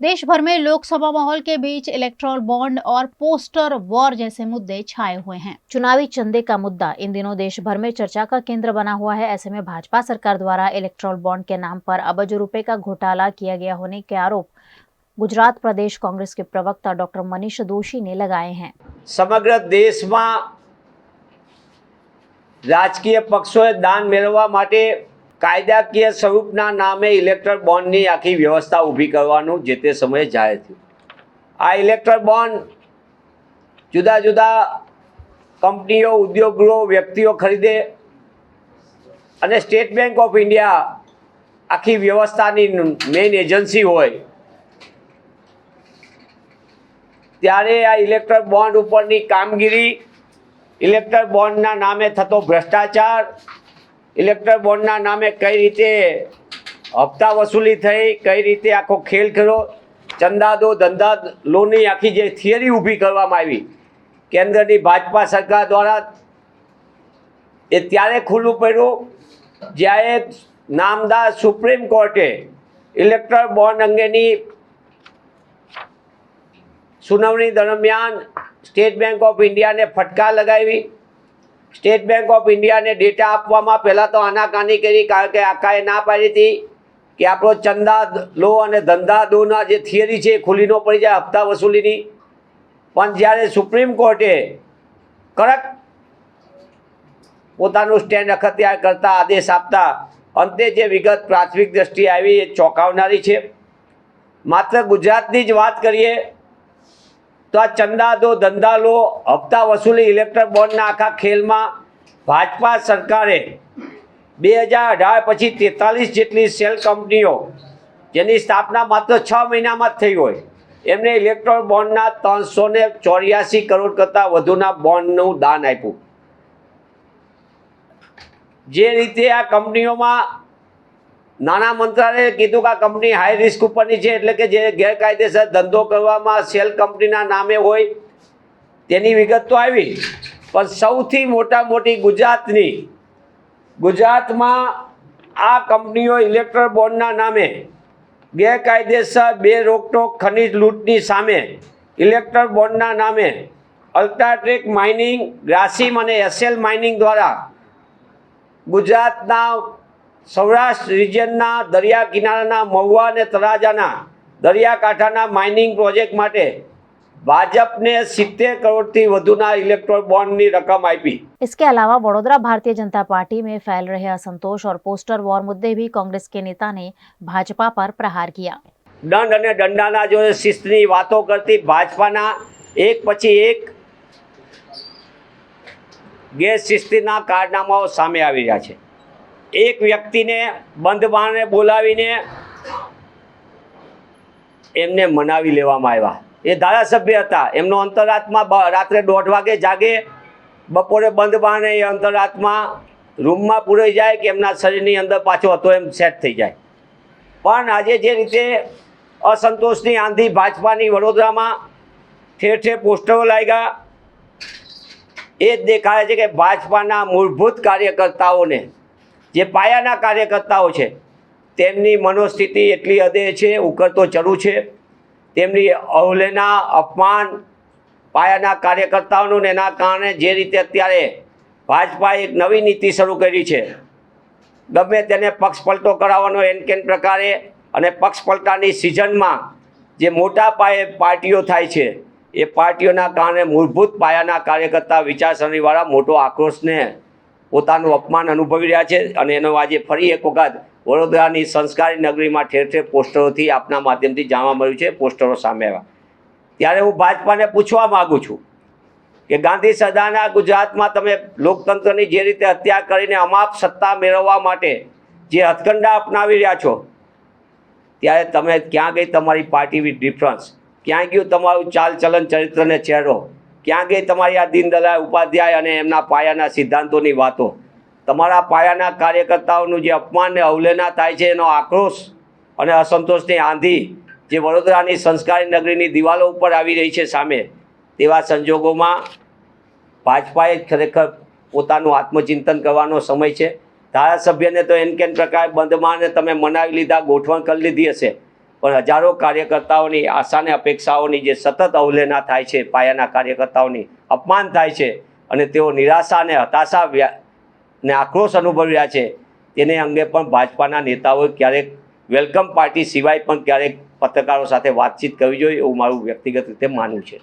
देश भर में लोकसभा माहौल के बीच इलेक्टोरल बॉन्ड और पोस्टर वॉर जैसे मुद्दे छाए हुए हैं। चुनावी चंदे का मुद्दा इन दिनों देश भर में चर्चा का केंद्र बना हुआ है। ऐसे में भाजपा सरकार द्वारा इलेक्टोरल बॉन्ड के नाम पर अरबों रुपए का घोटाला किया गया होने के आरोप गुजरात प्रदेश कांग्रेस के प्रवक्ता डॉक्टर मनीष दोशी ने लगाए हैं। समग्र देश में राजकीय पक्षों दान मेळववा माटे कायदाकीय स्वरूपना नामे इलेक्टर बॉन्डनी आखी व्यवस्था ऊभी करवानुं जे ते समये जाहेर थयुं। आ इलेक्टर बॉन्ड जुदा जुदा कंपनीओ, उद्योगो, व्यक्तिओ खरीदे अने स्टेट बैंक ऑफ इंडिया आखी व्यवस्थानी मेन एजन्सी होय त्यारे आ इलेक्टर बॉन्ड उपरनी कामगीरी, इलेक्टर बॉन्डना नामे थतो भ्रष्टाचार, इलेक्टर बॉन्डना नामे कई रीते हफ्ता वसूली थई, कई रीते आखो खेल खेलो, चंदा दो धंधा लोनी आखी जे थियरी ऊभी करवामां आवी केंद्रनी भाजपा सरकार द्वारा ए त्यारे खुल्लुं पड्युं ज्यारे नामदार सुप्रीम कोर्टे इलेक्टर बॉन्ड अंगेनी सुनावणी दरमियान स्टेट बैंक ऑफ इंडिया ने फटकार लगावी। स्टेट बैंक ऑफ इंडिया ने डेटा आपवामां पहला तो आनाकानी करी कारण के आकाए ना पाड़ी थी कि आपणो चंदा लो अने धंधा दोना जे थियरी छे खुली न पड़ी जाए हफ्ता वसूलीनी। पण ज्यारे सुप्रीम कोर्टे कड़क पोतानुं स्टेन्ड अखत्यार करता आदेश आपता अंते जे विगत प्राथमिक दृष्टिए आवी ए चौंकावनारी छे। मात्र गुजरातनी ज वात करीए तो आ चंदा दो धंधा लो हफ्ता वसूली इलेक्टर बॉन्डना आखा खेल में भाजपा सरकारे 2018 पछी 43 जेटली सेल कंपनीओ जेनी स्थापना मात्र 6 महीना में थई होय एमने इलेक्टर बॉन्डना 384 करोड़ करता वधुना बॉन्डनुं दान आप्युं। जे रीते आ कंपनीओ में नाना मंत्रालय कीधुं कि आ कंपनी हाई रिस्क उपरनी छे एटले के जे गैरकायदेसर धंधो करवामां सेल कंपनीना नामे होय तेनी विगत तो आवी पण सौथी मोटी गुजरात में आ कंपनीओ इलेक्टर बॉन्डना नामे गैरकायदेसर बेरोकटोक खनिज लूंटनी सामे इलेक्टर बॉन्डना नामे अल्ट्राटेक माइनिंग, ग्रासिम अने एसएल माइनिंग द्वारा गुजरातना सौराष्ट्र रिजनना दरिया किनाराना महुआ ने तळाजाना दरियाकांठाना माइनिंग प्रोजेक्ट माटे भाजपने 70 करोड़ थी वधुना इलेक्ट्रोल बॉन्ड की रकम आपी। इसके अलावा वडोदरा भारतीय जनता पार्टी में फैल रहे असंतोष और पोस्टर वॉर मुद्दे भी कांग्रेस के नेता ने भाजपा पर प्रहार किया। दंड अने दंडाना जो शिस्तनी वातो करती भाजपाना एक पछी एक गैरशिस्तीना कारनामाओ सामे आवी रह्या छे। एक व्यक्ति ने बंध बाणे बोलावीने एमने मनावी लेवामां आव्या। ए धारासभ्य हता, एमनो अंतरात्मा रात्रे 1:30 वागे जागे, बपोरे बंध बाणे ए अंतरात्मा रूम में पूराई जाए कि एमना शरीरनी अंदर पाछो हतो एम सेट थई जाए। पण आजे जे रीते असंतोषनी आंधी भाजपानी वडोदरामां ठेर ठेर पोस्टरो लाग्या ए देखाय छे कि भाजपाना मूलभूत कार्यकर्ताओने जे पायाना कार्यकर्ताओ छे तेमनी मनोस्थिति एटली हदे छे, उकळतो चढ़ू छे। तेमनी अवहेलना, अपमान पायाना कार्यकर्ताओनुं ने एना कारणे जे रीते अत्यारे भाजपाए एक नवी नीति शरू करी छे गमे तेने पक्ष पलटो करावવાનો एनकेन प्रकारे अने पक्ष पलटानी सीजनमां जे मोटा पाये पार्टीओ थाय छे ए पार्टीओना कारणे मूलभूत पायाना कार्यकर्ता विचारसरणीवाळा मोटो आक्रोशने पोतानुं अपमान अनुभवी रह्या छे अने एनो आजे फरी एक वखत वडोदरानी संस्कारी नगरी में ठेर ठेर पोस्टरोथी आपना माध्यमथी जाणवा मळ्युं छे पोस्टरो सामे आव्या। त्यारे हूँ भाजपाने पूछवा मागुं छुं कि गांधी सदाना गुजरात में तमे लोकतंत्रनी जे रीते हत्या करीने अमाप सत्ता मेळववा माटे जे हथकंडा अपनावी रह्या छो त्यारे तमे क्यां गई तमारी पार्टी विथ डिफरन्स, क्यां गयुं तमारुं चाल चलन चरित्र ने चेहरो, क्यां गई तमारी आ दीनदयाळ उपाध्याय अने एमना पायाना सिद्धांतोनी वातो। तमारा पायाना कार्यकर्ताओनुं जे अपमान ने अवहेलना थाय छे एनो आक्रोश अने असंतोषनी आंधी जे वडोदरानी संस्कारी नगरीनी दिवालो उपर आवी रही छे सामे तेवा संजोगोमां भाजपाए खरेखर पोतानुं आत्मचिंतन करवानो समय छे। धारासभ्यने तो एन केन प्रकार बंधमाने तमे मनावी लीधा, गोठवण करी लीधी हशे, પણ હજારો કાર્યકર્તાઓની આશા અને અપેક્ષાઓની જે સતત અવહેલના થાય છે, પાયાના કાર્યકર્તાઓની અપમાન થાય છે અને તેઓ નિરાશા અને હતાશા ને આક્રોશ અનુભવી રહ્યા છે, તેને અંગે પણ ભાજપાના નેતાઓએ ક્યારેક વેલકમ પાર્ટી સિવાય પણ ક્યારેક પત્રકારો સાથે વાતચીત કરવી જોઈએ એવું મારું વ્યક્તિગત રીતે માનવું છે.